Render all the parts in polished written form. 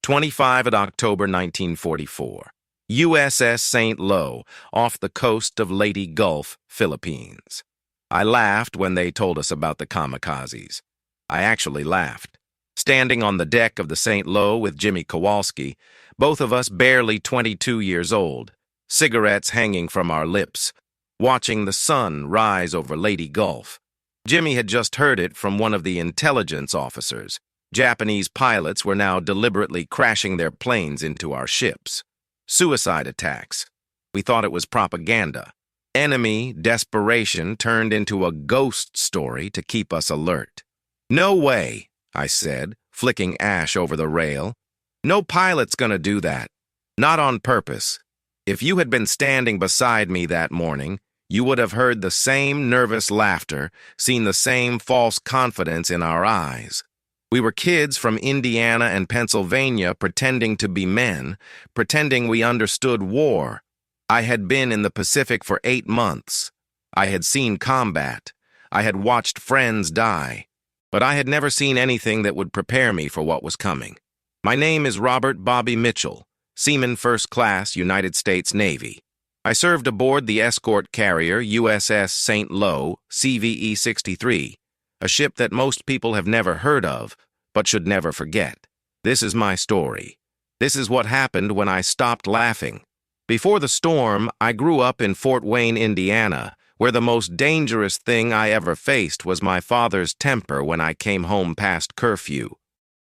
25 of October 1944. USS St. Lo, off the coast of Leyte Gulf, Philippines. I laughed when they told us about the Kamikazes. I actually laughed. Standing on the deck of the St. Lo with Jimmy Kowalski, both of us barely 22 years old, cigarettes hanging from our lips, watching the sun rise over Leyte Gulf. Jimmy had just heard it from one of the intelligence officers. Japanese pilots were now deliberately crashing their planes into our ships. Suicide attacks. We thought it was propaganda. Enemy desperation turned into a ghost story to keep us alert. "No way," I said, flicking ash over the rail. "No pilot's gonna do that. Not on purpose." If you had been standing beside me that morning, you would have heard the same nervous laughter, seen the same false confidence in our eyes. We were kids from Indiana and Pennsylvania pretending to be men, pretending we understood war. I had been in the Pacific for 8 months. I had seen combat. I had watched friends die. But I had never seen anything that would prepare me for what was coming. My name is Robert Bobby Mitchell, Seaman First Class, United States Navy. I served aboard the escort carrier USS St. Lo, CVE 63, a ship that most people have never heard of, but should never forget. This is my story. This is what happened when I stopped laughing. Before the storm, I grew up in Fort Wayne, Indiana, where the most dangerous thing I ever faced was my father's temper when I came home past curfew.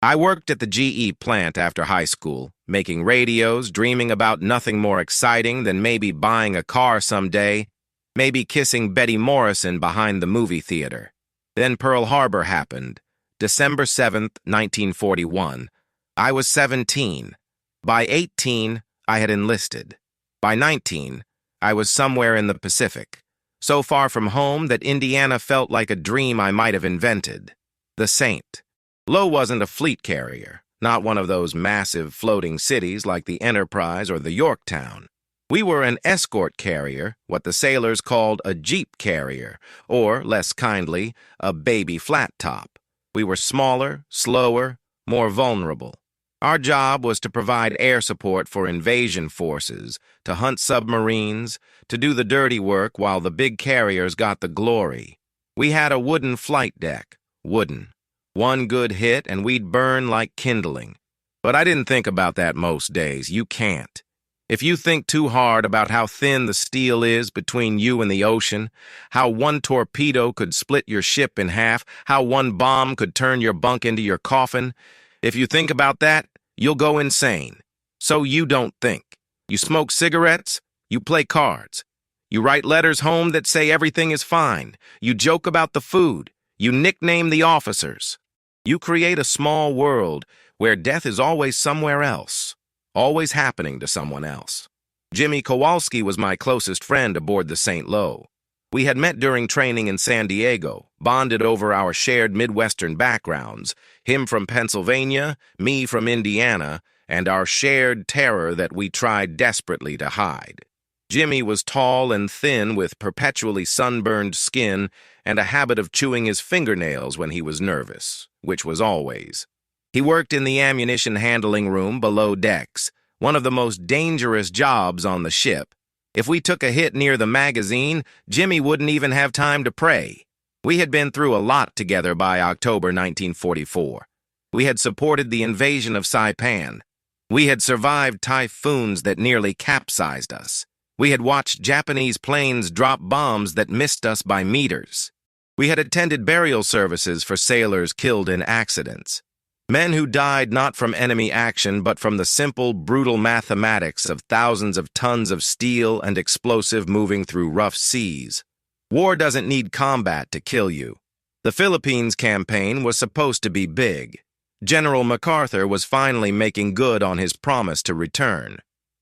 I worked at the GE plant after high school, making radios, dreaming about nothing more exciting than maybe buying a car someday, maybe kissing Betty Morrison behind the movie theater. Then Pearl Harbor happened, December 7th, 1941. I was 17. By 18, I had enlisted. By 19, I was somewhere in the Pacific, so far from home that Indiana felt like a dream I might have invented. The Saint. Lo wasn't a fleet carrier, not one of those massive floating cities like the Enterprise or the Yorktown. We were an escort carrier, what the sailors called a jeep carrier, or, less kindly, a baby flat top. We were smaller, slower, more vulnerable. Our job was to provide air support for invasion forces, to hunt submarines, to do the dirty work while the big carriers got the glory. We had a wooden flight deck, wooden. One good hit and we'd burn like kindling. But I didn't think about that most days. You can't. If you think too hard about how thin the steel is between you and the ocean, how one torpedo could split your ship in half, how one bomb could turn your bunk into your coffin, if you think about that, you'll go insane. So you don't think. You smoke cigarettes, you play cards. You write letters home that say everything is fine. You joke about the food. You nickname the officers. You create a small world where death is always somewhere else, always happening to someone else. Jimmy Kowalski was my closest friend aboard the St. Lo. We had met during training in San Diego, bonded over our shared Midwestern backgrounds, him from Pennsylvania, me from Indiana, and our shared terror that we tried desperately to hide. Jimmy was tall and thin with perpetually sunburned skin and a habit of chewing his fingernails when he was nervous, which was always. He worked in the ammunition handling room below decks, one of the most dangerous jobs on the ship. If we took a hit near the magazine, Jimmy wouldn't even have time to pray. We had been through a lot together by October 1944. We had supported the invasion of Saipan. We had survived typhoons that nearly capsized us. We had watched Japanese planes drop bombs that missed us by meters. We had attended burial services for sailors killed in accidents. Men who died not from enemy action but from the simple, brutal mathematics of thousands of tons of steel and explosive moving through rough seas. War doesn't need combat to kill you. The Philippines campaign was supposed to be big. General MacArthur was finally making good on his promise to return.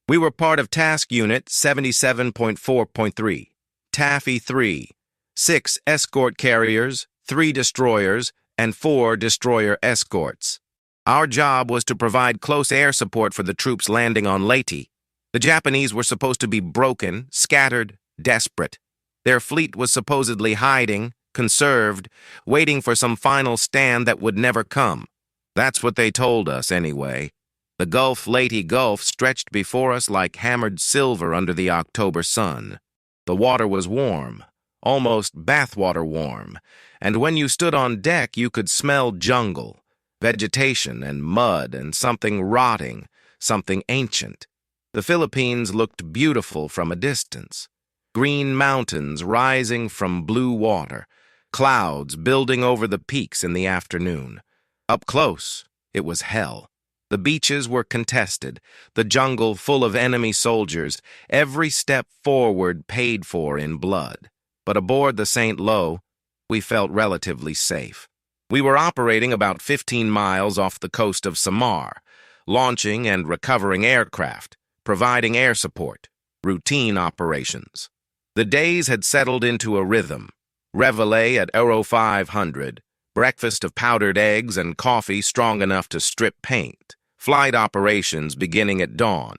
We were part of Task Unit 77.4.3, Taffy 3, 6 escort carriers, 3 destroyers, and 4 destroyer escorts. Our job was to provide close air support for the troops landing on Leyte. The Japanese were supposed to be broken, scattered, desperate. Their fleet was supposedly hiding, conserved, waiting for some final stand that would never come. That's what they told us, anyway. The Gulf, Leyte Gulf, stretched before us like hammered silver under the October sun. The water was warm, almost bathwater warm, and when you stood on deck you could smell jungle, vegetation and mud and something rotting, something ancient. The Philippines looked beautiful from a distance. Green mountains rising from blue water, clouds building over the peaks in the afternoon. Up close, it was hell. The beaches were contested, the jungle full of enemy soldiers, every step forward paid for in blood. But aboard the St. Lo, we felt relatively safe. We were operating about 15 miles off the coast of Samar, launching and recovering aircraft, providing air support, routine operations. The days had settled into a rhythm. Reveille at Euro 500, breakfast of powdered eggs and coffee strong enough to strip paint. Flight operations beginning at dawn,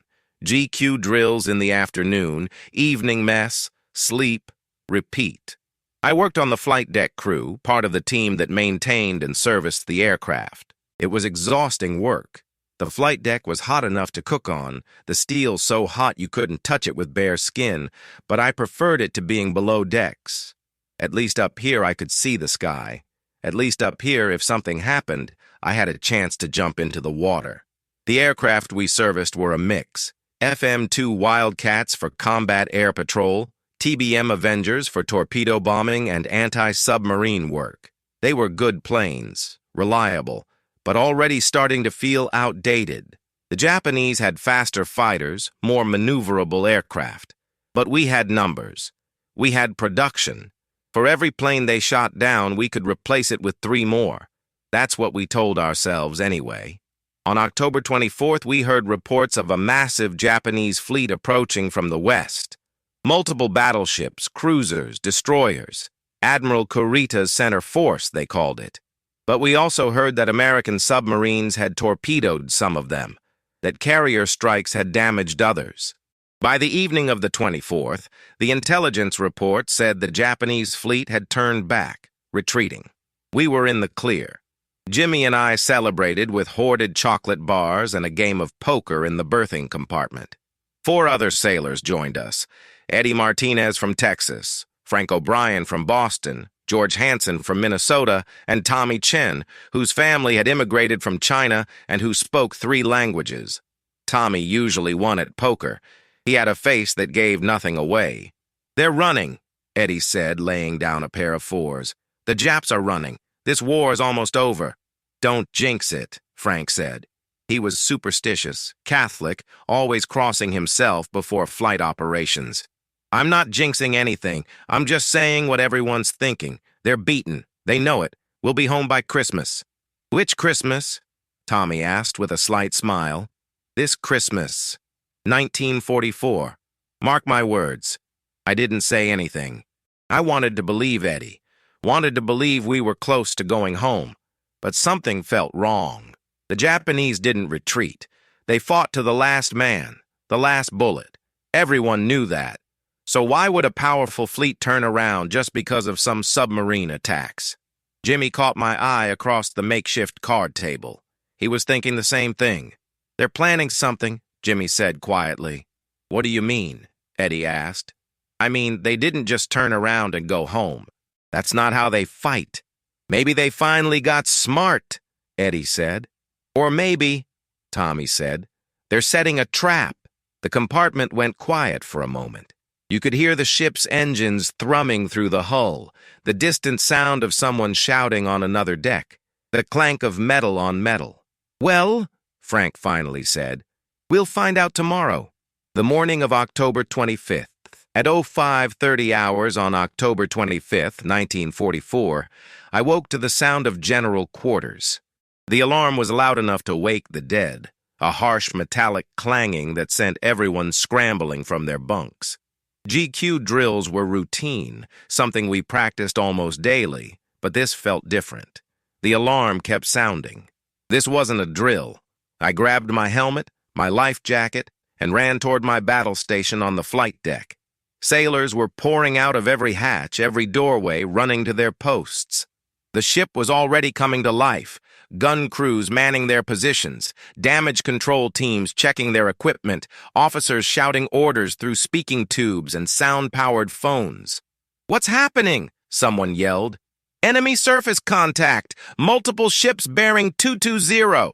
GQ drills in the afternoon, evening mess, sleep, repeat. I worked on the flight deck crew, part of the team that maintained and serviced the aircraft. It was exhausting work. The flight deck was hot enough to cook on, the steel so hot you couldn't touch it with bare skin, but I preferred it to being below decks. At least up here I could see the sky. At least up here, if something happened, I had a chance to jump into the water. The aircraft we serviced were a mix. FM-2 Wildcats for combat air patrol, TBM Avengers for torpedo bombing and anti-submarine work. They were good planes, reliable, but already starting to feel outdated. The Japanese had faster fighters, more maneuverable aircraft. But we had numbers. We had production. For every plane they shot down, we could replace it with 3 more. That's what we told ourselves anyway. On October 24th, we heard reports of a massive Japanese fleet approaching from the west. Multiple battleships, cruisers, destroyers. Admiral Kurita's center force, they called it. But we also heard that American submarines had torpedoed some of them, that carrier strikes had damaged others. By the evening of the 24th, the intelligence report said the Japanese fleet had turned back, retreating. We were in the clear. Jimmy and I celebrated with hoarded chocolate bars and a game of poker in the berthing compartment. 4 other sailors joined us. Eddie Martinez from Texas, Frank O'Brien from Boston, George Hansen from Minnesota, and Tommy Chen, whose family had immigrated from China and who spoke 3 languages. Tommy usually won at poker. He had a face that gave nothing away. "They're running," Eddie said, laying down a pair of 4s. "The Japs are running. This war is almost over." "Don't jinx it," Frank said. He was superstitious, Catholic, always crossing himself before flight operations. "I'm not jinxing anything. I'm just saying what everyone's thinking. They're beaten. They know it. We'll be home by Christmas." "Which Christmas?" Tommy asked with a slight smile. "This Christmas. 1944. Mark my words." I didn't say anything. I wanted to believe Eddie. Wanted to believe we were close to going home. But something felt wrong. The Japanese didn't retreat. They fought to the last man, the last bullet. Everyone knew that. So why would a powerful fleet turn around just because of some submarine attacks? Jimmy caught my eye across the makeshift card table. He was thinking the same thing. "They're planning something," Jimmy said quietly. "What do you mean?" Eddie asked. "I mean, they didn't just turn around and go home. That's not how they fight. Maybe they finally got smart," Eddie said. "Or maybe," Tommy said, "they're setting a trap." The compartment went quiet for a moment. You could hear the ship's engines thrumming through the hull, the distant sound of someone shouting on another deck, the clank of metal on metal. "Well," Frank finally said, "we'll find out tomorrow." The morning of October 25th. At 05:30 hours on October 25th, 1944, I woke to the sound of general quarters. The alarm was loud enough to wake the dead, a harsh metallic clanging that sent everyone scrambling from their bunks. GQ drills were routine, something we practiced almost daily, but this felt different. The alarm kept sounding. This wasn't a drill. I grabbed my helmet, my life jacket, and ran toward my battle station on the flight deck. Sailors were pouring out of every hatch, every doorway, running to their posts. The ship was already coming to life, gun crews manning their positions, damage control teams checking their equipment, officers shouting orders through speaking tubes and sound-powered phones. "What's happening?" someone yelled. "Enemy surface contact! Multiple ships bearing 220.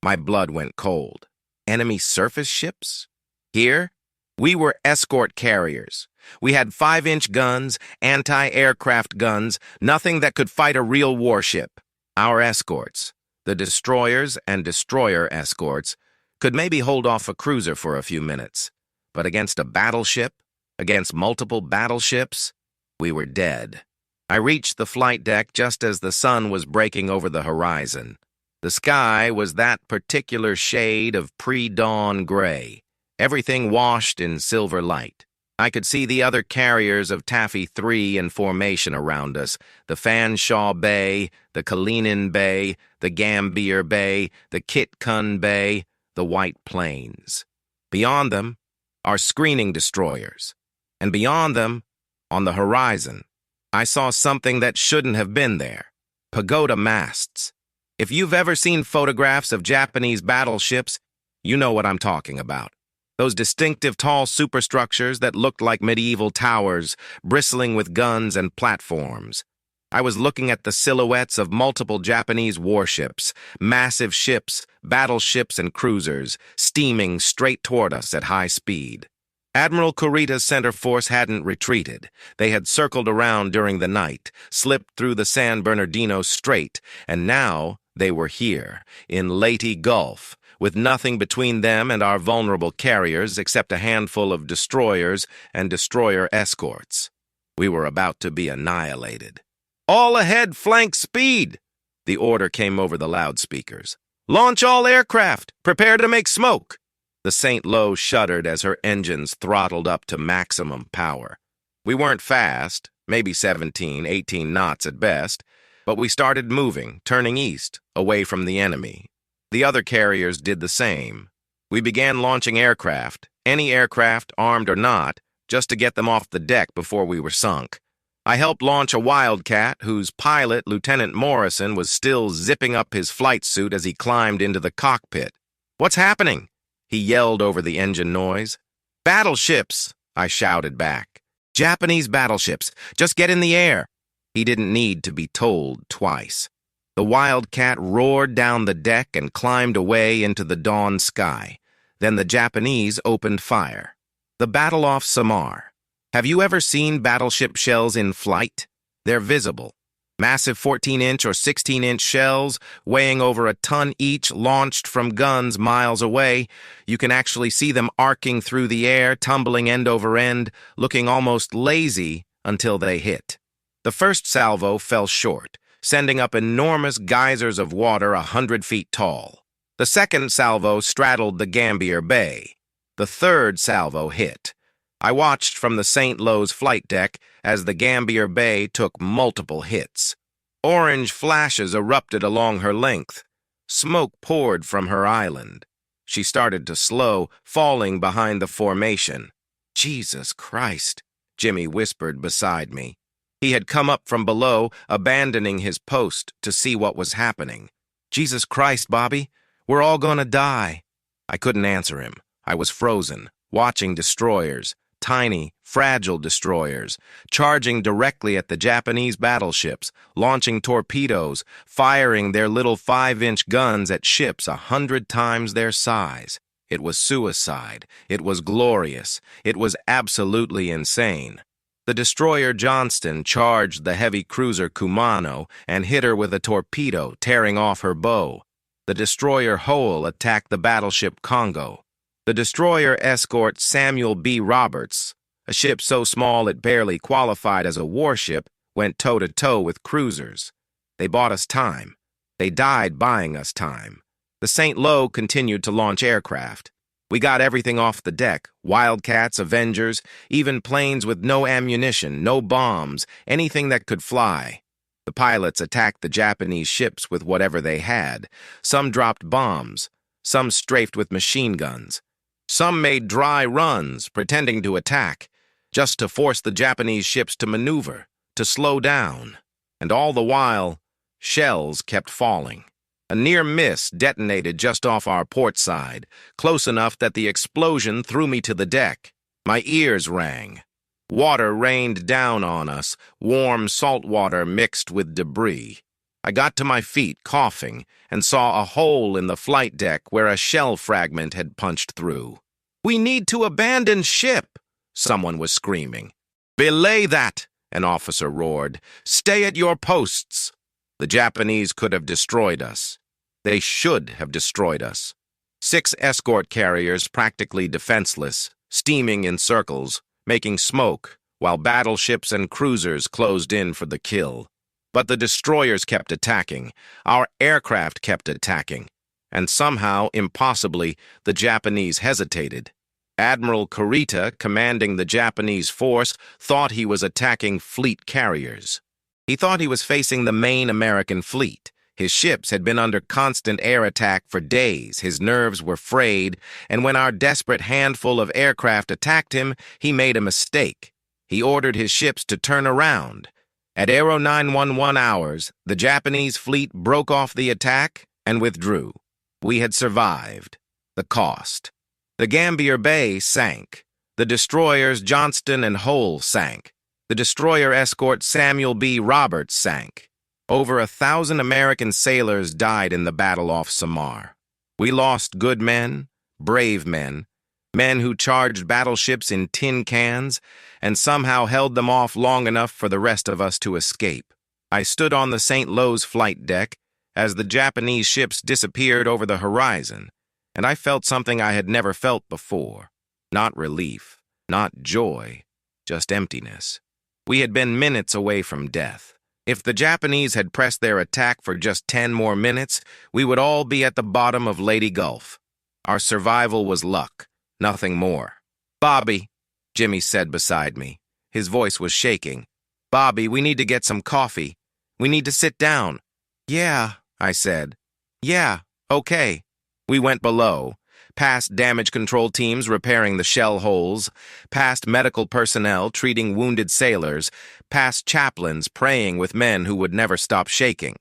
My blood went cold. Enemy surface ships? Here, we were escort carriers. We had 5-inch guns, anti-aircraft guns, nothing that could fight a real warship. Our escorts, the destroyers and destroyer escorts, could maybe hold off a cruiser for a few minutes. But against a battleship, against multiple battleships, we were dead. I reached the flight deck just as the sun was breaking over the horizon. The sky was that particular shade of pre-dawn gray, everything washed in silver light. I could see the other carriers of Taffy 3 in formation around us, the Fanshawe Bay, the Kalinin Bay, the Gambier Bay, the Kitkun Bay, the White Plains. Beyond them, our screening destroyers. And beyond them, on the horizon, I saw something that shouldn't have been there. Pagoda masts. If you've ever seen photographs of Japanese battleships, you know what I'm talking about. Those distinctive tall superstructures that looked like medieval towers, bristling with guns and platforms. I was looking at the silhouettes of multiple Japanese warships, massive ships, battleships and cruisers, steaming straight toward us at high speed. Admiral Kurita's center force hadn't retreated. They had circled around during the night, slipped through the San Bernardino Strait, and now they were here, in Leyte Gulf, with nothing between them and our vulnerable carriers except a handful of destroyers and destroyer escorts. We were about to be annihilated. "All ahead, flank speed!" The order came over the loudspeakers. "Launch all aircraft! Prepare to make smoke!" The St. Lo shuddered as her engines throttled up to maximum power. We weren't fast, maybe 17, 18 knots at best, but we started moving, turning east, away from the enemy. The other carriers did the same. We began launching aircraft, any aircraft, armed or not, just to get them off the deck before we were sunk. I helped launch a Wildcat whose pilot, Lieutenant Morrison, was still zipping up his flight suit as he climbed into the cockpit. "What's happening?" he yelled over the engine noise. "Battleships," I shouted back. "Japanese battleships. Just get in the air." He didn't need to be told twice. The Wildcat roared down the deck and climbed away into the dawn sky. Then the Japanese opened fire. The battle off Samar. Have you ever seen battleship shells in flight? They're visible. Massive 14-inch or 16-inch shells, weighing over a ton each, launched from guns miles away. You can actually see them arcing through the air, tumbling end over end, looking almost lazy until they hit. The first salvo fell short, sending up enormous geysers of water 100 feet tall. The second salvo straddled the Gambier Bay. The third salvo hit. I watched from the St. Lo's flight deck as the Gambier Bay took multiple hits. Orange flashes erupted along her length. Smoke poured from her island. She started to slow, falling behind the formation. "Jesus Christ," Jimmy whispered beside me. He had come up from below, abandoning his post to see what was happening. "Jesus Christ, Bobby, we're all gonna die." I couldn't answer him. I was frozen, watching destroyers, tiny, fragile destroyers, charging directly at the Japanese battleships, launching torpedoes, firing their little 5-inch guns at ships 100 times their size. It was suicide. It was glorious. It was absolutely insane. The destroyer Johnston charged the heavy cruiser Kumano and hit her with a torpedo, tearing off her bow. The destroyer Hole attacked the battleship Congo. The destroyer escort Samuel B. Roberts, a ship so small it barely qualified as a warship, went toe-to-toe with cruisers. They bought us time. They died buying us time. The St. Lo continued to launch aircraft. We got everything off the deck, Wildcats, Avengers, even planes with no ammunition, no bombs, anything that could fly. The pilots attacked the Japanese ships with whatever they had. Some dropped bombs, some strafed with machine guns. Some made dry runs, pretending to attack, just to force the Japanese ships to maneuver, to slow down. And all the while, shells kept falling. A near miss detonated just off our port side, close enough that the explosion threw me to the deck. My ears rang. Water rained down on us, warm salt water mixed with debris. I got to my feet, coughing, and saw a hole in the flight deck where a shell fragment had punched through. "We need to abandon ship," someone was screaming. "Belay that," an officer roared. "Stay at your posts." The Japanese could have destroyed us. They should have destroyed us. 6 escort carriers practically defenseless, steaming in circles, making smoke, while battleships and cruisers closed in for the kill. But the destroyers kept attacking, our aircraft kept attacking, and somehow, impossibly, the Japanese hesitated. Admiral Kurita, commanding the Japanese force, thought he was attacking fleet carriers. He thought he was facing the main American fleet. His ships had been under constant air attack for days, his nerves were frayed, and when our desperate handful of aircraft attacked him, he made a mistake. He ordered his ships to turn around. At Aero 911 hours, the Japanese fleet broke off the attack and withdrew. We had survived. The cost. The Gambier Bay sank. The destroyers Johnston and Hull sank. The destroyer escort Samuel B. Roberts sank. Over 1,000 American sailors died in the battle off Samar. We lost good men, brave men, men who charged battleships in tin cans and somehow held them off long enough for the rest of us to escape. I stood on the St. Louis flight deck as the Japanese ships disappeared over the horizon, and I felt something I had never felt before. Not relief, not joy, just emptiness. We had been minutes away from death. If the Japanese had pressed their attack for just 10 more minutes, we would all be at the bottom of Lady Gulf. Our survival was luck, nothing more. "Bobby," Jimmy said beside me. His voice was shaking. "Bobby, we need to get some coffee. We need to sit down." "Yeah," I said. "Yeah, okay." We went below, past damage control teams repairing the shell holes, past medical personnel treating wounded sailors, past chaplains praying with men who would never stop shaking.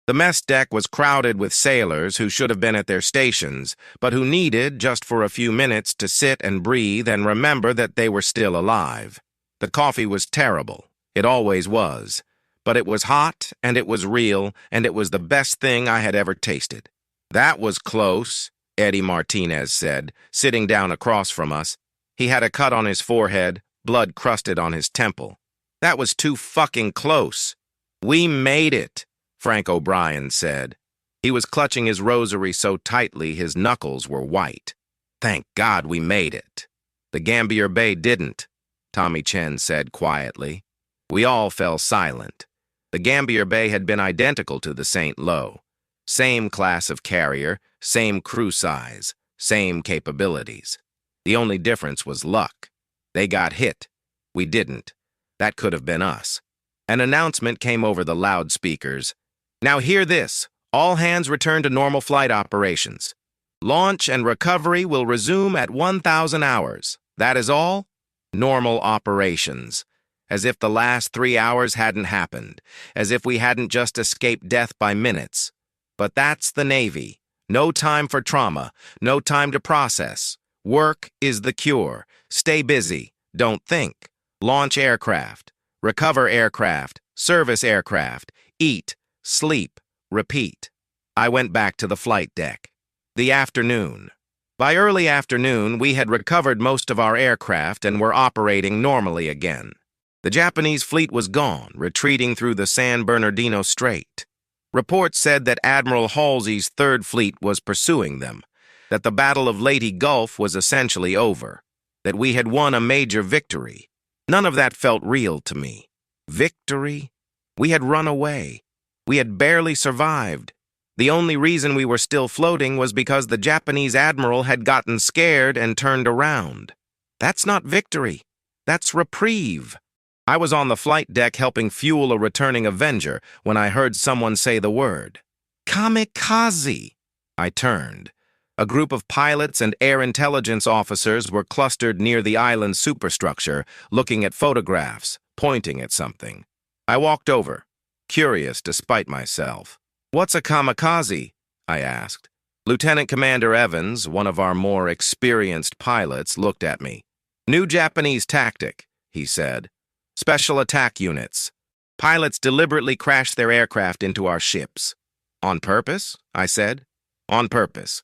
The mess deck was crowded with sailors who should have been at their stations, but who needed, just for a few minutes, to sit and breathe and remember that they were still alive. The coffee was terrible. It always was. But it was hot, and it was real, and it was the best thing I had ever tasted. "That was close," Eddie Martinez said, sitting down across from us. He had a cut on his forehead, blood crusted on his temple. "That was too fucking close." "We made it," Frank O'Brien said. He was clutching his rosary so tightly his knuckles were white. "Thank God we made it." "The Gambier Bay didn't," Tommy Chen said quietly. We all fell silent. The Gambier Bay had been identical to the St. Lo. Same class of carrier, same crew size, same capabilities. The only difference was luck. They got hit. We didn't. That could have been us. An announcement came over the loudspeakers. "Now hear this. All hands return to normal flight operations. Launch and recovery will resume at 1,000 hours. That is all? Normal operations." As if the last 3 hours hadn't happened. As if we hadn't just escaped death by minutes. But that's the Navy. No time for trauma. No time to process. Work is the cure. Stay busy. Don't think. Launch aircraft. Recover aircraft. Service aircraft. Eat. Sleep. Repeat. I went back to the flight deck. The afternoon. By early afternoon, we had recovered most of our aircraft and were operating normally again. The Japanese fleet was gone, retreating through the San Bernardino Strait. Reports said that Admiral Halsey's Third Fleet was pursuing them, that the Battle of Leyte Gulf was essentially over, that we had won a major victory. None of that felt real to me. Victory? We had run away. We had barely survived. The only reason we were still floating was because the Japanese admiral had gotten scared and turned around. That's not victory. That's reprieve. I was on the flight deck helping fuel a returning Avenger when I heard someone say the word. "Kamikaze!" I turned. A group of pilots and air intelligence officers were clustered near the island superstructure, looking at photographs, pointing at something. I walked over, curious despite myself. "What's a kamikaze?" I asked. Lieutenant Commander Evans, one of our more experienced pilots, looked at me. New Japanese tactic, he said. Special attack units. Pilots deliberately crash their aircraft into our ships. On purpose? I said. On purpose.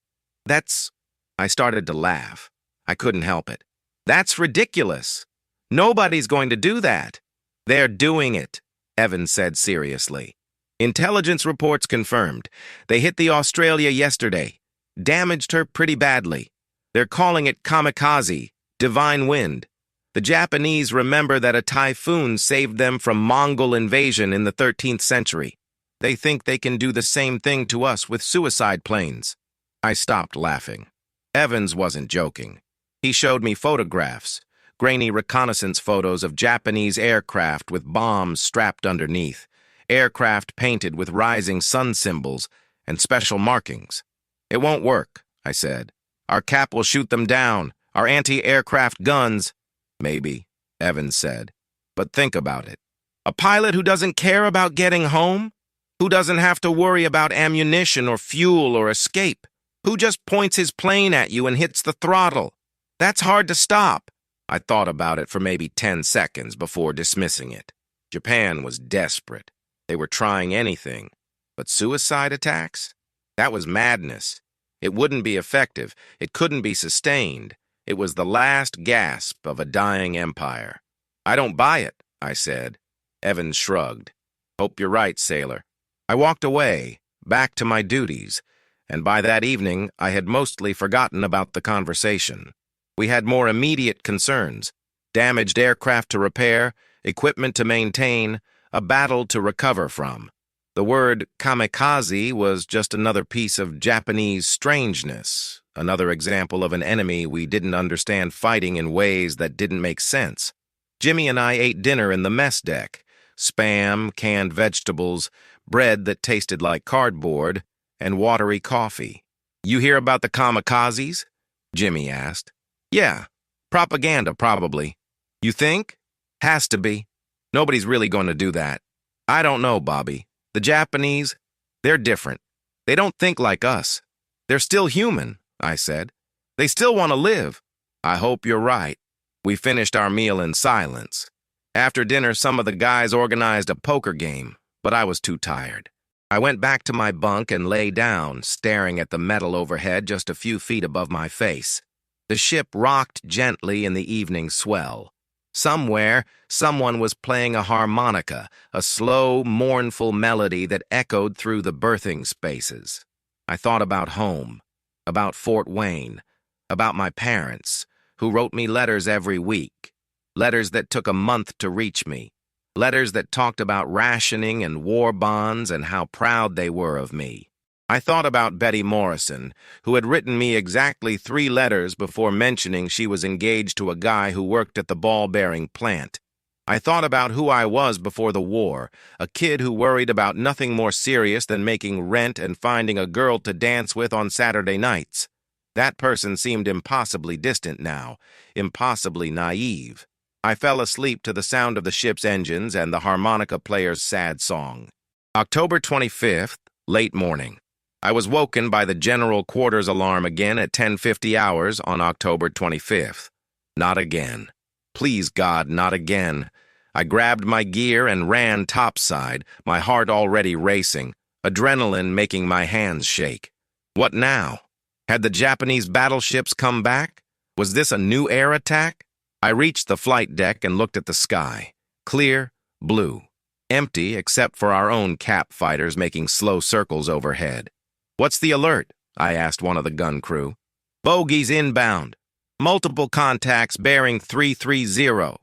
I started to laugh. I couldn't help it. That's ridiculous. Nobody's going to do that. They're doing it, Evans said seriously. Intelligence reports confirmed. They hit the Australia yesterday. Damaged her pretty badly. They're calling it Kamikaze, divine wind. The Japanese remember that a typhoon saved them from Mongol invasion in the 13th century. They think they can do the same thing to us with suicide planes. I stopped laughing. Evans wasn't joking. He showed me photographs, grainy reconnaissance photos of Japanese aircraft with bombs strapped underneath, aircraft painted with rising sun symbols and special markings. It won't work, I said. Our cap will shoot them down, our anti-aircraft guns. Maybe, Evans said. But think about it. A pilot who doesn't care about getting home? Who doesn't have to worry about ammunition or fuel or escape? Who just points his plane at you and hits the throttle? That's hard to stop. I thought about it for maybe 10 seconds before dismissing it. Japan was desperate. They were trying anything. But suicide attacks? That was madness. It wouldn't be effective. It couldn't be sustained. It was the last gasp of a dying empire. I don't buy it, I said. Evans shrugged. Hope you're right, sailor. I walked away, back to my duties, and by that evening I had mostly forgotten about the conversation. We had more immediate concerns: damaged aircraft to repair, equipment to maintain, a battle to recover from. The word kamikaze was just another piece of Japanese strangeness, another example of an enemy we didn't understand fighting in ways that didn't make sense. Jimmy and I ate dinner in the mess deck: Spam, canned vegetables, bread that tasted like cardboard, and watery coffee. You hear about the kamikazes? Jimmy asked. Yeah, propaganda probably. You think? Has to be. Nobody's really going to do that. I don't know, Bobby. The Japanese, they're different. They don't think like us. They're still human, I said. They still want to live. I hope you're right. We finished our meal in silence. After dinner, some of the guys organized a poker game, but I was too tired. I went back to my bunk and lay down, staring at the metal overhead just a few feet above my face. The ship rocked gently in the evening swell. Somewhere, someone was playing a harmonica, a slow, mournful melody that echoed through the berthing spaces. I thought about home, about Fort Wayne, about my parents, who wrote me letters every week, letters that took a month to reach me, letters that talked about rationing and war bonds and how proud they were of me. I thought about Betty Morrison, who had written me exactly 3 letters before mentioning she was engaged to a guy who worked at the ball-bearing plant. I thought about who I was before the war, a kid who worried about nothing more serious than making rent and finding a girl to dance with on Saturday nights. That person seemed impossibly distant now, impossibly naive. I fell asleep to the sound of the ship's engines and the harmonica player's sad song. October 25th, late morning. I was woken by the general quarters alarm again at 10:50 hours on October 25th. Not again. Please God, not again. I grabbed my gear and ran topside, my heart already racing, adrenaline making my hands shake. What now? Had the Japanese battleships come back? Was this a new air attack? I reached the flight deck and looked at the sky. Clear, blue. Empty except for our own cap fighters making slow circles overhead. What's the alert? I asked one of the gun crew. Bogies inbound. Multiple contacts bearing 330.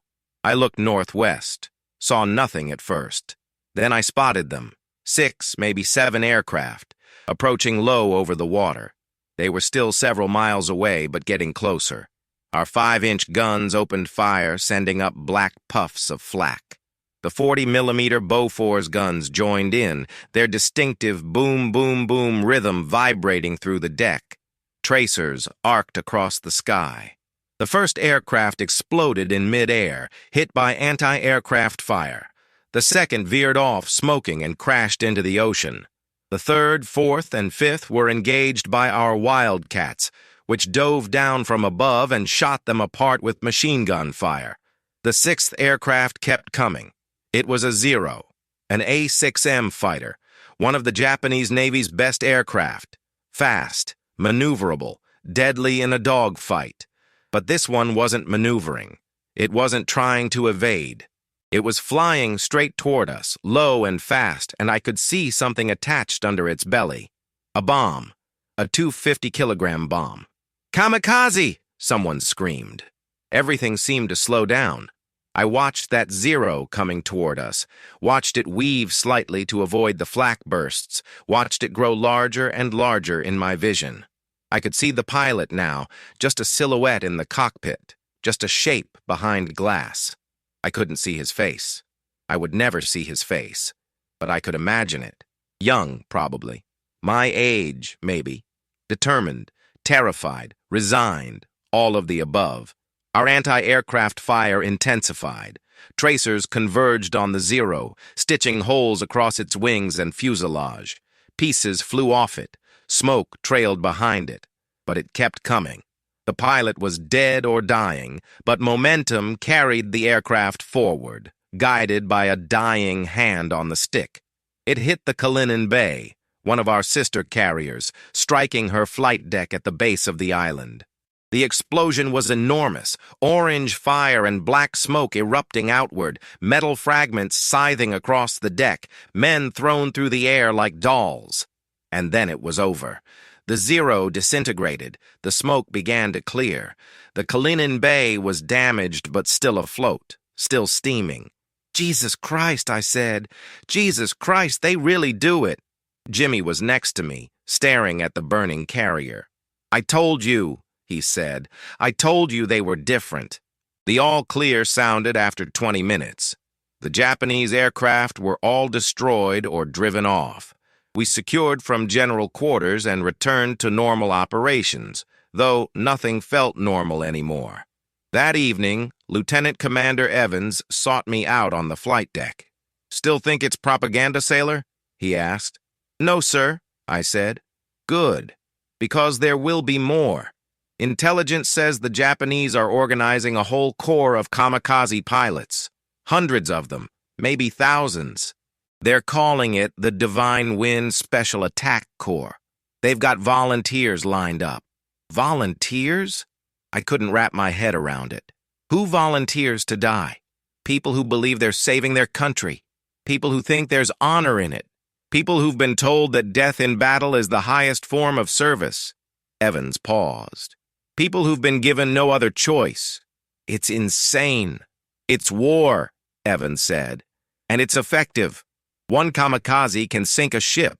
I looked northwest. Saw nothing at first. Then I spotted them. 6, maybe 7 aircraft, approaching low over the water. They were still several miles away, but getting closer. Our 5-inch guns opened fire, sending up black puffs of flak. The 40-millimeter Bofors guns joined in, their distinctive boom-boom-boom rhythm vibrating through the deck. Tracers arced across the sky. The first aircraft exploded in mid-air, hit by anti-aircraft fire. The second veered off, smoking, and crashed into the ocean. The 3rd, 4th, and 5th were engaged by our Wildcats, which dove down from above and shot them apart with machine gun fire. The 6th aircraft kept coming. It was a Zero, an A-6M fighter, one of the Japanese Navy's best aircraft. Fast, maneuverable, deadly in a dogfight. But this one wasn't maneuvering. It wasn't trying to evade. It was flying straight toward us, low and fast, and I could see something attached under its belly. A bomb. A 250-kilogram bomb. "Kamikaze!" someone screamed. Everything seemed to slow down. I watched that Zero coming toward us, watched it weave slightly to avoid the flak bursts, watched it grow larger and larger in my vision. I could see the pilot now, just a silhouette in the cockpit, just a shape behind glass. I couldn't see his face. I would never see his face, but I could imagine it. Young, probably. My age, maybe. Determined, terrified, resigned, all of the above. Our anti-aircraft fire intensified. Tracers converged on the Zero, stitching holes across its wings and fuselage. Pieces flew off it. Smoke trailed behind it. But it kept coming. The pilot was dead or dying, but momentum carried the aircraft forward, guided by a dying hand on the stick. It hit the Kamikaze Bay, one of our sister carriers, striking her flight deck at the base of the island. The explosion was enormous, orange fire and black smoke erupting outward, metal fragments scything across the deck, men thrown through the air like dolls. And then it was over. The Zero disintegrated. The smoke began to clear. The Kamikaze Bay was damaged but still afloat, still steaming. "Jesus Christ," I said. "Jesus Christ, they really do it." Jimmy was next to me, staring at the burning carrier. "I told you," he said. "I told you they were different." The all-clear sounded after 20 minutes. The Japanese aircraft were all destroyed or driven off. We secured from general quarters and returned to normal operations, though nothing felt normal anymore. That evening, Lieutenant Commander Evans sought me out on the flight deck. "Still think it's propaganda, sailor?" he asked. "No, sir," I said. "Good, because there will be more. Intelligence says the Japanese are organizing a whole corps of kamikaze pilots. Hundreds of them, maybe thousands. They're calling it the Divine Wind Special Attack Corps. They've got volunteers lined up." Volunteers? I couldn't wrap my head around it. Who volunteers to die? People who believe they're saving their country. People who think there's honor in it. People who've been told that death in battle is the highest form of service. Evans paused. People who've been given no other choice. "It's insane. It's war," Evans said. "And it's effective. One kamikaze can sink a ship.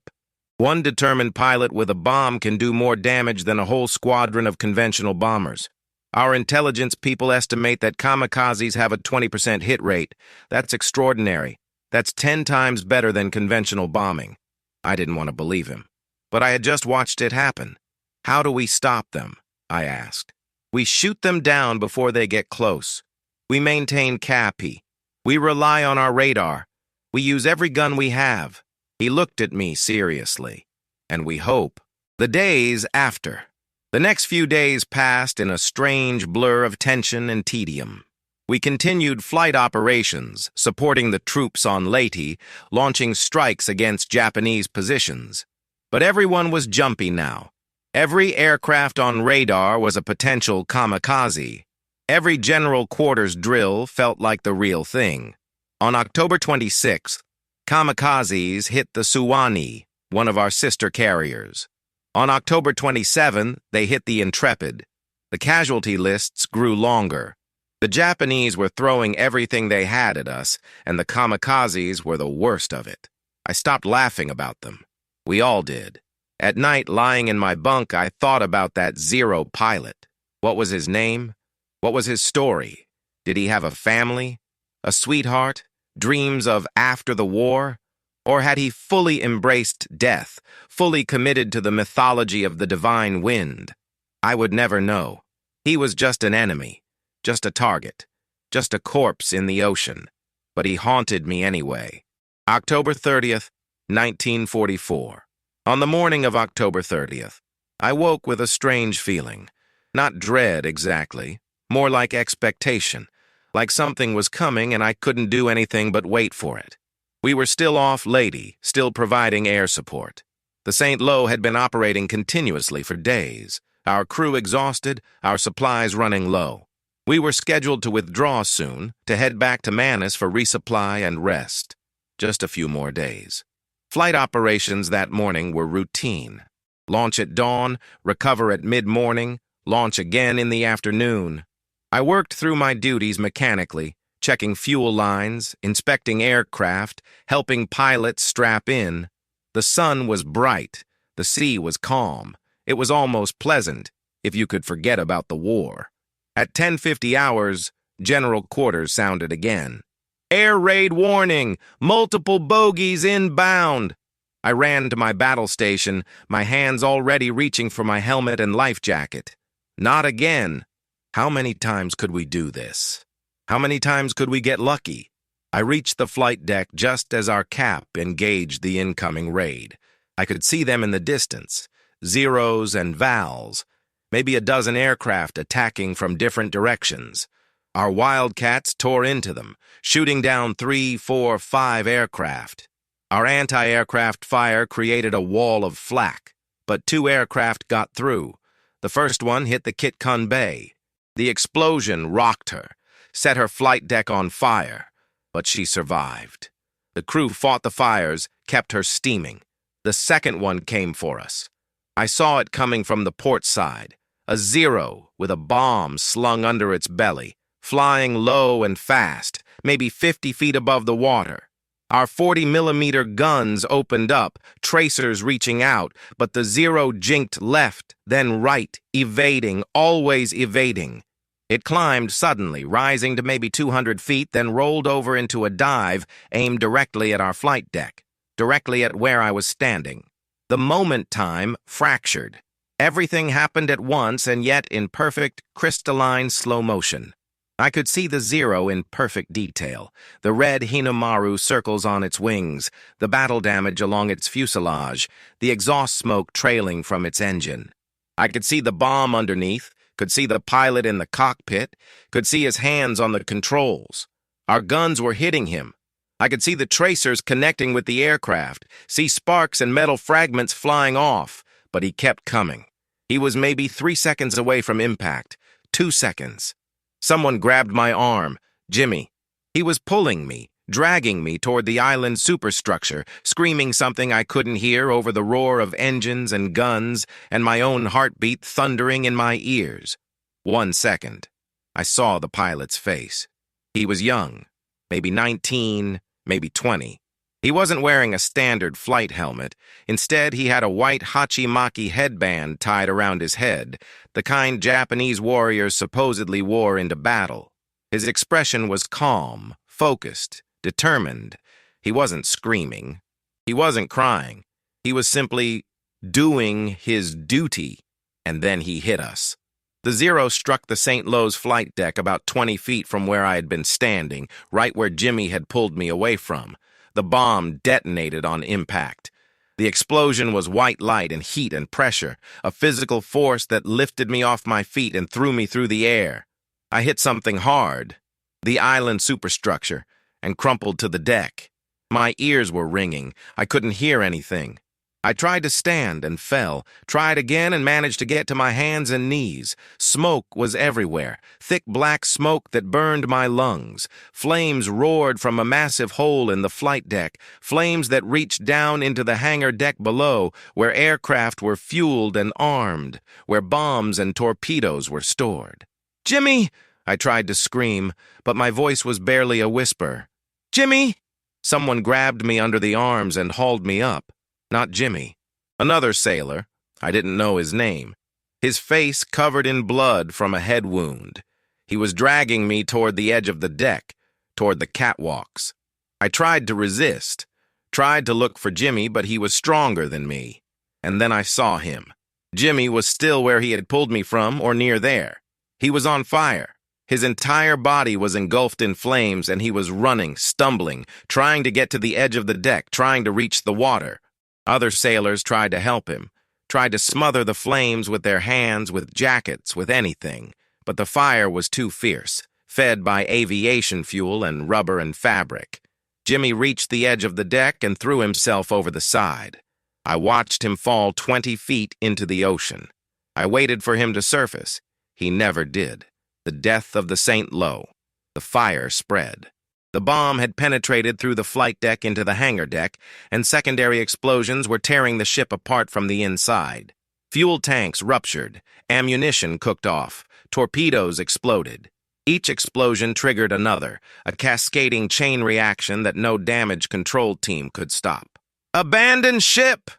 One determined pilot with a bomb can do more damage than a whole squadron of conventional bombers. Our intelligence people estimate that kamikazes have a 20% hit rate. That's extraordinary. That's 10 times better than conventional bombing." I didn't want to believe him. But I had just watched it happen. "How do we stop them?" I asked. "We shoot them down before they get close. We maintain CAPI. We rely on our radar. We use every gun we have." He looked at me seriously. "And we hope." The days after. The next few days passed in a strange blur of tension and tedium. We continued flight operations, supporting the troops on Leyte, launching strikes against Japanese positions. But everyone was jumpy now. Every aircraft on radar was a potential kamikaze. Every general quarters drill felt like the real thing. On October 26th, kamikazes hit the Suwannee, one of our sister carriers. On October 27th, they hit the Intrepid. The casualty lists grew longer. The Japanese were throwing everything they had at us, and the kamikazes were the worst of it. I stopped laughing about them. We all did. At night, lying in my bunk, I thought about that Zero pilot. What was his name? What was his story? Did he have a family? A sweetheart? Dreams of after the war? Or had he fully embraced death, fully committed to the mythology of the divine wind? I would never know. He was just an enemy, just a target, just a corpse in the ocean. But he haunted me anyway. October 30th, 1944. On the morning of October 30th, I woke with a strange feeling. Not dread exactly, more like expectation, like something was coming and I couldn't do anything but wait for it. We were still off Lady, still providing air support. The St. Lo had been operating continuously for days, our crew exhausted, our supplies running low. We were scheduled to withdraw soon, to head back to Manus for resupply and rest. Just a few more days. Flight operations that morning were routine. Launch at dawn, recover at mid-morning, launch again in the afternoon. I worked through my duties mechanically, checking fuel lines, inspecting aircraft, helping pilots strap in. The sun was bright, the sea was calm. It was almost pleasant, if you could forget about the war. At 10:50 hours, General Quarters sounded again. Air raid warning! Multiple bogies inbound! I ran to my battle station, my hands already reaching for my helmet and life jacket. Not again. How many times could we do this? How many times could we get lucky? I reached the flight deck just as our cap engaged the incoming raid. I could see them in the distance, Zeros and Vals, maybe a dozen aircraft attacking from different directions. Our Wildcats tore into them, shooting down 3, 4, 5 aircraft. Our anti-aircraft fire created a wall of flak, but 2 aircraft got through. The first one hit the Kit Kun Bay. The explosion rocked her, set her flight deck on fire, but she survived. The crew fought the fires, kept her steaming. The second one came for us. I saw it coming from the port side, a Zero with a bomb slung under its belly, flying low and fast, maybe 50 feet above the water. Our 40-millimeter guns opened up, tracers reaching out, but the Zero jinked left, then right, evading, always evading. It climbed suddenly, rising to maybe 200 feet, then rolled over into a dive aimed directly at our flight deck, directly at where I was standing. The moment time fractured. Everything happened at once and yet in perfect, crystalline slow motion. I could see the Zero in perfect detail, the red Hinamaru circles on its wings, the battle damage along its fuselage, the exhaust smoke trailing from its engine. I could see the bomb underneath, could see the pilot in the cockpit, could see his hands on the controls. Our guns were hitting him. I could see the tracers connecting with the aircraft, see sparks and metal fragments flying off, but he kept coming. He was maybe 3 seconds away from impact, 2 seconds. Someone grabbed my arm, Jimmy. He was pulling me, dragging me toward the island superstructure, screaming something I couldn't hear over the roar of engines and guns and my own heartbeat thundering in my ears. 1 second. I saw the pilot's face. He was young, maybe 19, maybe 20. He wasn't wearing a standard flight helmet. Instead, he had a white hachimaki headband tied around his head, the kind Japanese warriors supposedly wore into battle. His expression was calm, focused, determined. He wasn't screaming. He wasn't crying. He was simply doing his duty. And then he hit us. The Zero struck the St. Lo's flight deck about 20 feet from where I had been standing, right where Jimmy had pulled me away from. The bomb detonated on impact. The explosion was white light and heat and pressure, a physical force that lifted me off my feet and threw me through the air. I hit something hard, the island superstructure, and crumpled to the deck. My ears were ringing. I couldn't hear anything. I tried to stand and fell, tried again and managed to get to my hands and knees. Smoke was everywhere, thick black smoke that burned my lungs. Flames roared from a massive hole in the flight deck, flames that reached down into the hangar deck below, where aircraft were fueled and armed, where bombs and torpedoes were stored. "Jimmy!" I tried to scream, but my voice was barely a whisper. "Jimmy!" Someone grabbed me under the arms and hauled me up. Not Jimmy. Another sailor. I didn't know his name. His face covered in blood from a head wound. He was dragging me toward the edge of the deck, toward the catwalks. I tried to resist, tried to look for Jimmy, but he was stronger than me. And then I saw him. Jimmy was still where he had pulled me from, or near there. He was on fire. His entire body was engulfed in flames, and he was running, stumbling, trying to get to the edge of the deck, trying to reach the water. Other sailors tried to help him, tried to smother the flames with their hands, with jackets, with anything, but the fire was too fierce, fed by aviation fuel and rubber and fabric. Jimmy reached the edge of the deck and threw himself over the side. I watched him fall 20 feet into the ocean. I waited for him to surface. He never did. The death of the St. Lo. The fire spread. The bomb had penetrated through the flight deck into the hangar deck, and secondary explosions were tearing the ship apart from the inside. Fuel tanks ruptured, ammunition cooked off, torpedoes exploded. Each explosion triggered another, a cascading chain reaction that no damage control team could stop. "Abandon ship!"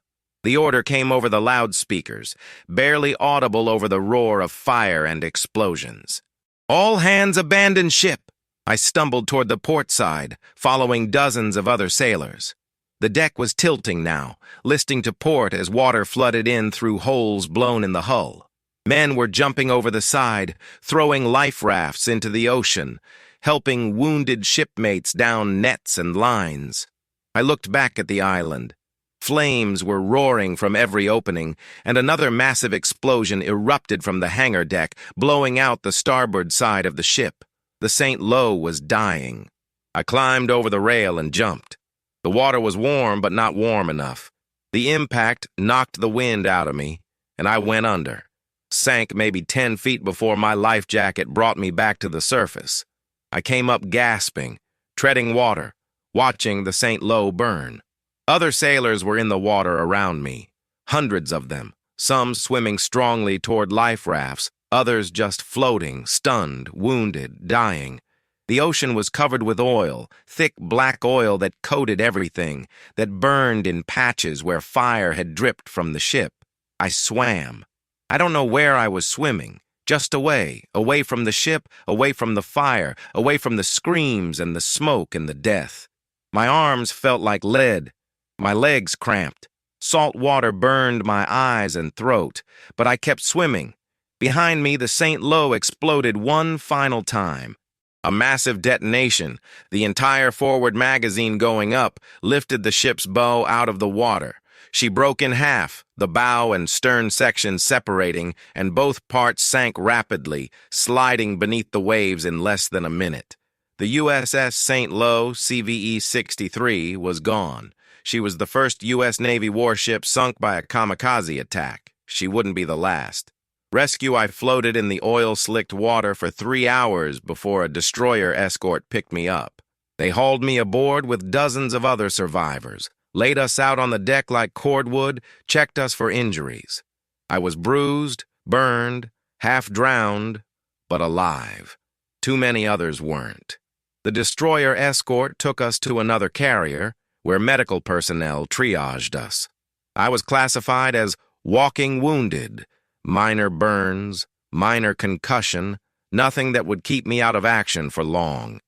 The order came over the loudspeakers, barely audible over the roar of fire and explosions. "All hands abandon ship!" I stumbled toward the port side, following dozens of other sailors. The deck was tilting now, listing to port as water flooded in through holes blown in the hull. Men were jumping over the side, throwing life rafts into the ocean, helping wounded shipmates down nets and lines. I looked back at the island. Flames were roaring from every opening, and another massive explosion erupted from the hangar deck, blowing out the starboard side of the ship. The St. Lo was dying. I climbed over the rail and jumped. The water was warm, but not warm enough. The impact knocked the wind out of me, and I went under. Sank maybe 10 feet before my life jacket brought me back to the surface. I came up gasping, treading water, watching the St. Lo burn. Other sailors were in the water around me, hundreds of them, some swimming strongly toward life rafts, others just floating, stunned, wounded, dying. The ocean was covered with oil, thick black oil that coated everything, that burned in patches where fire had dripped from the ship. I swam. I don't know where I was swimming, just away from the ship, away from the fire, away from the screams and the smoke and the death. My arms felt like lead. My legs cramped. Salt water burned my eyes and throat, but I kept swimming. Behind me, the St. Lo exploded one final time. A massive detonation, the entire forward magazine going up, lifted the ship's bow out of the water. She broke in half, the bow and stern sections separating, and both parts sank rapidly, sliding beneath the waves in less than a minute. The USS St. Lo, CVE 63, was gone. She was the first U.S. Navy warship sunk by a kamikaze attack. She wouldn't be the last. Rescue I floated in the oil-slicked water for 3 hours before a destroyer escort picked me up. They hauled me aboard with dozens of other survivors, laid us out on the deck like cordwood, checked us for injuries. I was bruised, burned, half drowned, but alive. Too many others weren't. The destroyer escort took us to another carrier, where medical personnel triaged us. I was classified as walking wounded, minor burns, minor concussion, nothing that would keep me out of action for long.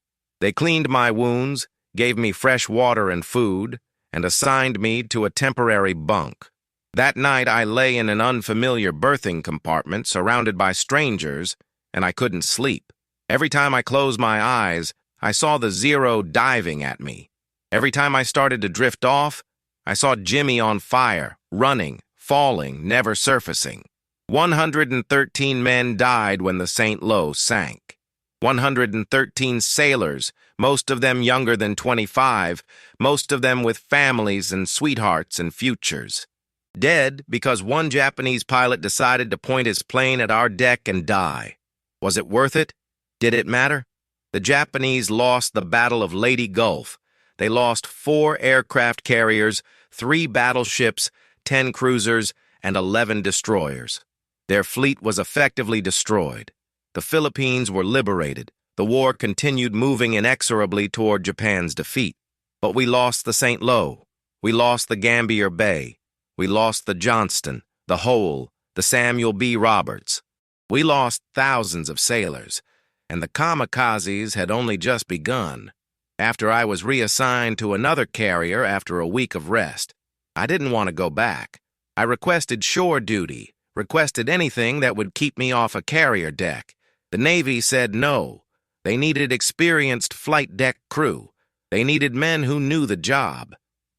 They cleaned my wounds, gave me fresh water and food, and assigned me to a temporary bunk. That night I lay in an unfamiliar berthing compartment surrounded by strangers, and I couldn't sleep. Every time I closed my eyes, I saw the Zero diving at me. Every time I started to drift off, I saw Jimmy on fire, running, falling, never surfacing. 113 men died when the St. Lo sank. 113 sailors, most of them younger than 25, most of them with families and sweethearts and futures. Dead because one Japanese pilot decided to point his plane at our deck and die. Was it worth it? Did it matter? The Japanese lost the Battle of Leyte Gulf. They lost 4 aircraft carriers, 3 battleships, 10 cruisers, and 11 destroyers. Their fleet was effectively destroyed. The Philippines were liberated. The war continued moving inexorably toward Japan's defeat. But we lost the St. Lo. We lost the Gambier Bay. We lost the Johnston, the Hole, the Samuel B. Roberts. We lost thousands of sailors, and the kamikazes had only just begun. After I was reassigned to another carrier after a week of rest, I didn't want to go back. I requested shore duty, requested anything that would keep me off a carrier deck. The Navy said no. They needed experienced flight deck crew. They needed men who knew the job.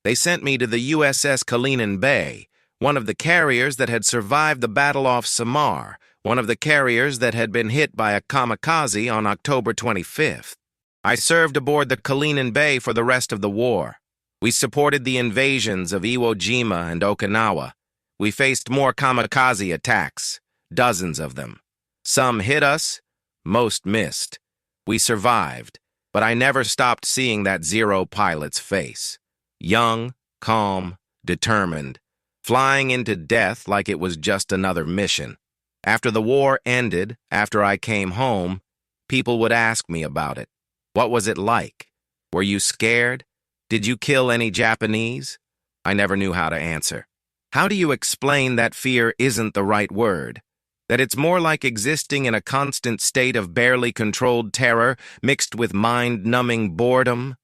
They sent me to the USS Kamikaze, one of the carriers that had survived the battle off Samar, one of the carriers that had been hit by a kamikaze on October 25th. I served aboard the Kamikaze for the rest of the war. We supported the invasions of Iwo Jima and Okinawa. We faced more kamikaze attacks, dozens of them. Some hit us, most missed. We survived, but I never stopped seeing that Zero pilot's face. Young, calm, determined, flying into death like it was just another mission. After the war ended, after I came home, people would ask me about it. What was it like? Were you scared? Did you kill any Japanese? I never knew how to answer. How do you explain that fear isn't the right word? That it's more like existing in a constant state of barely controlled terror mixed with mind-numbing boredom?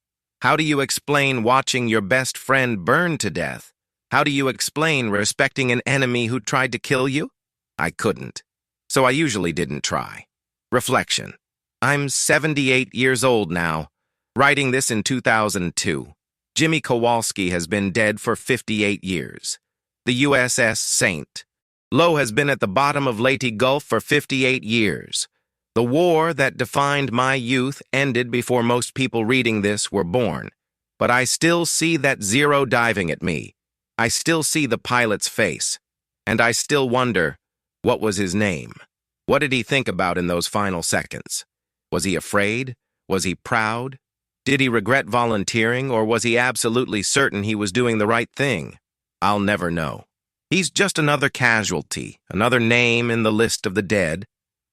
How do you explain watching your best friend burn to death? How do you explain respecting an enemy who tried to kill you? I couldn't. So I usually didn't try. Reflection. I'm 78 years old now. Writing this in 2002. Jimmy Kowalski has been dead for 58 years. The USS Saint. Lowe has been at the bottom of Leyte Gulf for 58 years. The war that defined my youth ended before most people reading this were born. But I still see that Zero diving at me. I still see the pilot's face. And I still wonder, what was his name? What did he think about in those final seconds? Was he afraid? Was he proud? Did he regret volunteering, or was he absolutely certain he was doing the right thing? I'll never know. He's just another casualty, another name in the list of the dead,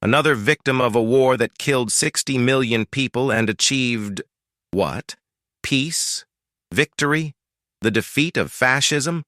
another victim of a war that killed 60 million people and achieved, what? Peace? Victory? The defeat of fascism?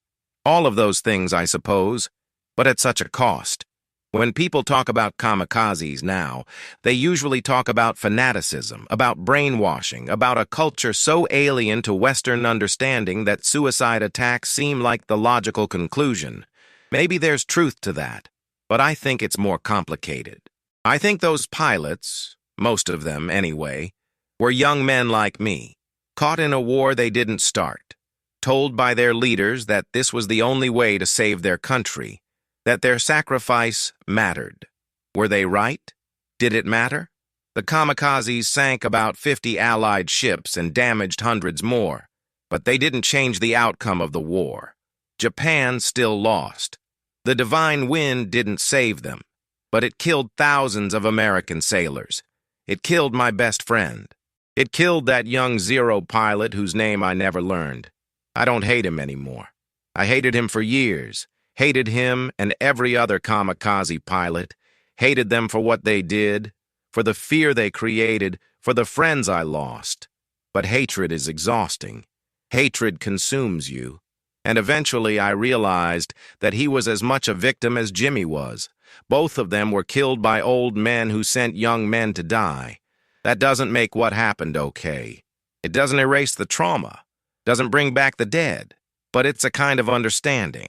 All of those things, I suppose, but at such a cost. When people talk about kamikazes now, they usually talk about fanaticism, about brainwashing, about a culture so alien to Western understanding that suicide attacks seem like the logical conclusion. Maybe there's truth to that, but I think it's more complicated. I think those pilots, most of them anyway, were young men like me, caught in a war they didn't start, told by their leaders that this was the only way to save their country, that their sacrifice mattered. Were they right? Did it matter? The kamikazes sank about 50 Allied ships and damaged hundreds more, but they didn't change the outcome of the war. Japan still lost. The divine wind didn't save them, but it killed thousands of American sailors. It killed my best friend. It killed that young Zero pilot whose name I never learned. I don't hate him anymore. I hated him for years. Hated him and every other kamikaze pilot, hated them for what they did, for the fear they created, for the friends I lost. But hatred is exhausting. Hatred consumes you. And eventually I realized that he was as much a victim as Jimmy was. Both of them were killed by old men who sent young men to die. That doesn't make what happened okay. It doesn't erase the trauma, doesn't bring back the dead, but it's a kind of understanding.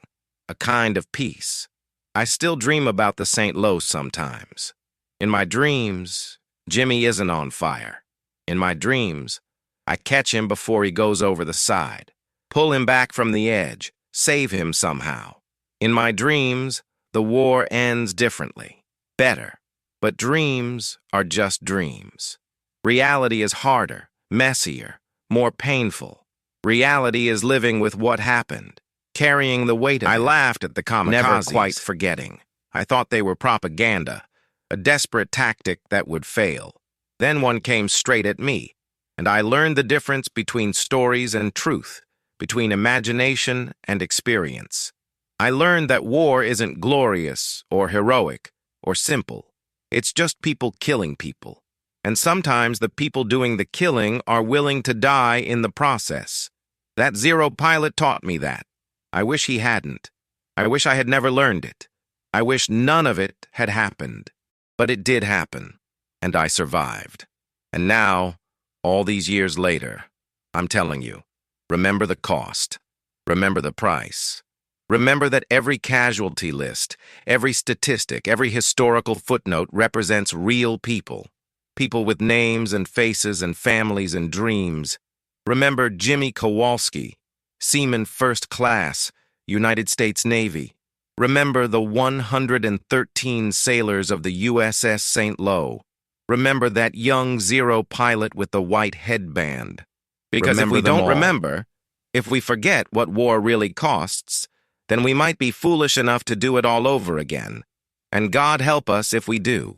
A kind of peace. I still dream about the St. Louis sometimes. In my dreams, Jimmy isn't on fire. In my dreams, I catch him before he goes over the side, pull him back from the edge, save him somehow. In my dreams, the war ends differently, better. But dreams are just dreams. Reality is harder, messier, more painful. Reality is living with what happened. Carrying the weight of it. I laughed at the kamikazes, never quite forgetting. I thought they were propaganda, a desperate tactic that would fail. Then one came straight at me, and I learned the difference between stories and truth, between imagination and experience. I learned that war isn't glorious or heroic or simple. It's just people killing people. And sometimes the people doing the killing are willing to die in the process. That Zero pilot taught me that. I wish he hadn't. I wish I had never learned it. I wish none of it had happened. But it did happen, and I survived. And now, all these years later, I'm telling you, remember the cost. Remember the price. Remember that every casualty list, every statistic, every historical footnote represents real people. People with names and faces and families and dreams. Remember Jimmy Kowalski, Seaman First Class, United States Navy. Remember the 113 sailors of the USS St. Lo. Remember that young Zero pilot with the white headband. Because if we don't remember, if we forget what war really costs, then we might be foolish enough to do it all over again. And God help us if we do.